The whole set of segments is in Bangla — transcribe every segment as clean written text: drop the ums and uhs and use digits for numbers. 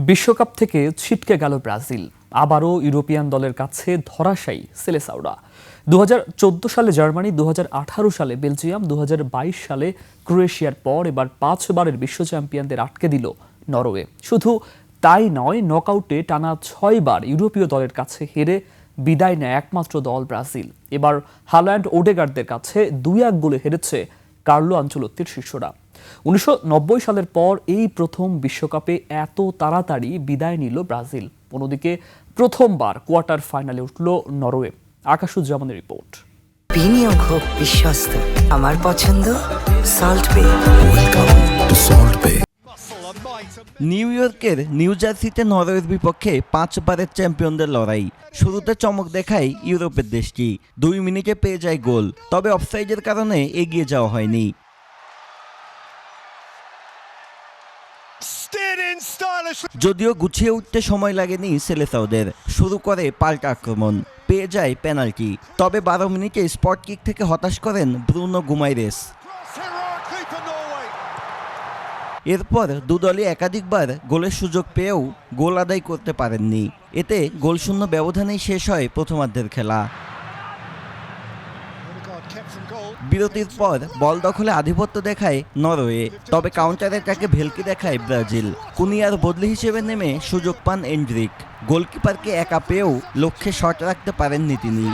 বিশ্বকাপ থেকে ছিটকে গেল ব্রাজিল। আবারও ইউরোপিয়ান দলের কাছে ধরাশায়ী সেলেসাওরা। 2014 সালে জার্মানি, 2018 সালে বেলজিয়াম, 2022 সালে ক্রোয়েশিয়ার পর এবার 5 বারের বিশ্ব চ্যাম্পিয়নদের আটকে দিল নরওয়ে। শুধু তাই নয়, নকআউটে টানা 6 বার ইউরোপীয় দলের কাছে হেরে বিদায় নেয় একমাত্র দল ব্রাজিল। এবার হাল্যান্ড, ওডেগার্ডদের কাছে 2-1 গোলে হেরেছে কার্লো আনচেলত্তির শিষ্যরা। 1990 সালের পর এই প্রথম বিশ্বকাপে এত তাড়াতাড়ি বিদায় নিল ব্রাজিল। অন্যদিকে প্রথমবার কোয়ার্টার ফাইনালে উঠল নরওয়ে। আকাশুজ্জামানের রিপোর্ট। বিনিয়োগ হোক বিশ্বস্ত, আমার পছন্দ সল্ট বে। ওয়েলকাম টু সল্ট বে। নিউ ইয়র্কের নিউ জার্সিতে নরওয়ের বিপক্ষে 5 বারের চ্যাম্পিয়নদের লড়াই। শুরুতে চমক দেখায় ইউরোপের দেশটি, 2 মিনিটে পেয়ে যায় গোল, তবে অফসাইডের কারণে এগিয়ে যাওয়া হয়নি। যদিও গুছিয়ে উঠতে সময় লাগেনি সেলেসাওদের, শুরু করে পাল্টা আক্রমণ, পেয়ে যায় পেনাল্টি, তবে 12 মিনিটে স্পট কিক থেকে হতাশ করেন ব্রুনো গুমাইরেস। এরপর দুদলই একাধিকবার গোলের সুযোগ পেয়েও গোল আদায় করতে পারেননি। এতে গোলশূন্য ব্যবধানেই শেষ হয় প্রথমার্ধের খেলা। বিরতির পর বল দখলে আধিপত্য দেখায় নরওয়ে, তবে কাউন্টারের কাকে ভেলকি দেখায় ব্রাজিল। কুনিয়ার বদলি হিসেবে নেমে সুযোগ পান এন্ড্রিক, গোলকিপারকে একা পেয়েও লক্ষ্যে শট রাখতে পারেননি তিনি।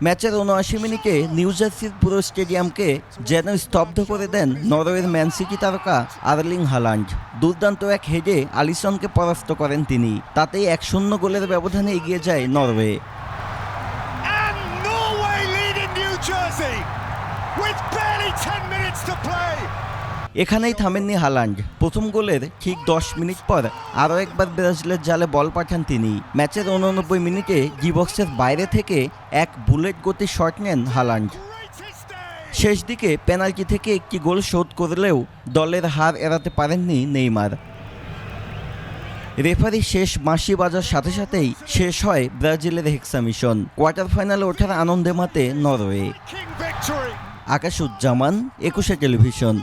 ম্যাচের 79 মিনিটে নিউ জার্সির পুরো স্টেডিয়ামকে যেন স্তব্ধ করে দেন নরওয়ের ম্যান সিটি তারকা আর্লিং হাল্যান্ড। দুর্দান্ত এক হেডে আলিসনকে পরাস্ত করেন তিনি, তাতেই 1-0 গোলের ব্যবধানে এগিয়ে যায় নরওয়ে। এখানেই থামেননি হাল্যান্ড। প্রথম গোলের ঠিক 10 মিনিট পর আরও একবার ব্রাজিলের জালে বল পাঠান তিনি। ম্যাচের 89 মিনিটে ডি বক্সের বাইরে থেকে এক বুলেট গতির শট নেন হাল্যান্ড। শেষ দিকে পেনাল্টি থেকে একটি গোল শোধ করলেও দলের হার এড়াতে পারেননি নেইমার। রেফারি শেষ বাঁশি বাজার সাথে সাথেই শেষ হয় ব্রাজিলের হেক্সা মিশন। কোয়ার্টার ফাইনালে ওঠার আনন্দে মাতে নরওয়ে। আকাশুজ্জামান, 21 টেলিভিশন।